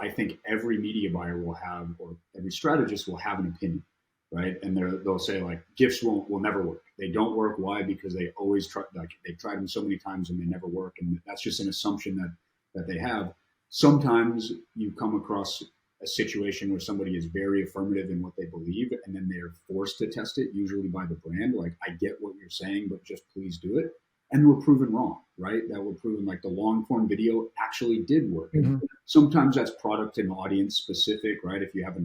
I think every media buyer will have, or every strategist will have an opinion, right? And they'll say like gifts will never work. They don't work. Why? Because they always try. Like they've tried them so many times and they never work, and that's just an assumption that they have. Sometimes you come across a situation where somebody is very affirmative in what they believe, and then they're forced to test it, usually by the brand. Like, I get what you're saying, but just please do it. And we're proven wrong, right? That we're proven like the long form video actually did work. And sometimes that's product and audience specific, right? If you have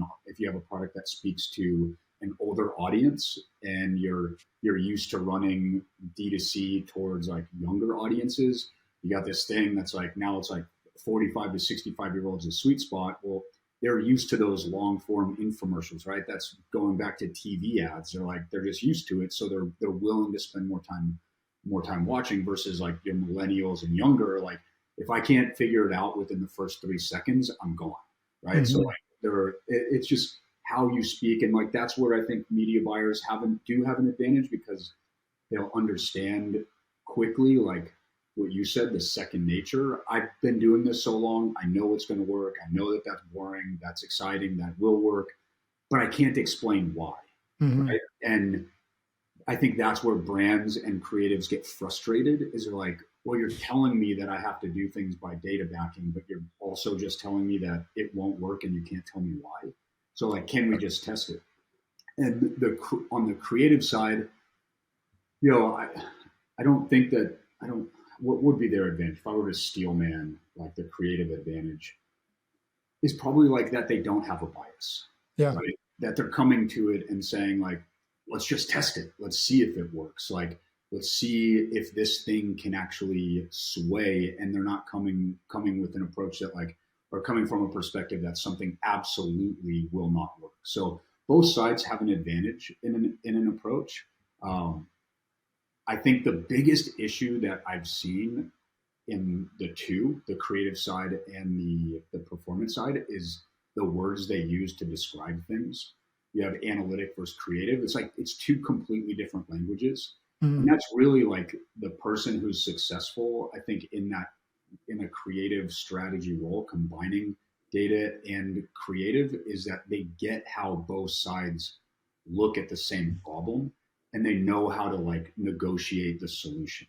a product that speaks to an older audience and you're used to running D2C towards like younger audiences, you got this thing that's like now it's like 45 to 65-year-olds a sweet spot. Well, they're used to those long form infomercials, right? That's going back to TV ads. They're just used to it, so they're willing to spend more time watching versus like your millennials and younger. Like, if I can't figure it out within the first 3 seconds, I'm gone, right? So like it's just how you speak, and like that's where I think media buyers do have an advantage, because they'll understand quickly, like what you said, the second nature. I've been doing this so long, I know it's going to work. I know that that's boring, that's exciting, that will work, but I can't explain why, right? And I think that's where brands and creatives get frustrated, is they're like, well, you're telling me that I have to do things by data backing, but you're also just telling me that it won't work and you can't tell me why. So like, can we just test it? And on the creative side, I don't think that, what would be their advantage? If I were to steel man, like the creative advantage is probably like that they don't have a bias. Yeah. Right? That they're coming to it and saying like, let's just test it. Let's see if it works. Like, let's see if this thing can actually sway. And they're not coming with an approach that like, or coming from a perspective that something absolutely will not work. So both sides have an advantage in an approach. I think the biggest issue that I've seen in the creative side and the performance side, is the words they use to describe things. You have analytic versus creative. It's like, it's two completely different languages. And that's really like the person who's successful, I think, in a creative strategy role, combining data and creative, is that they get how both sides look at the same problem, and they know how to like negotiate the solution,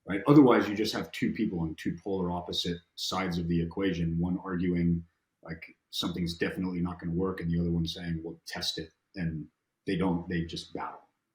right? Otherwise, you just have two people on two polar opposite sides of the equation, one arguing like something's definitely not going to work, and the other one saying, well, test it. And they just battle.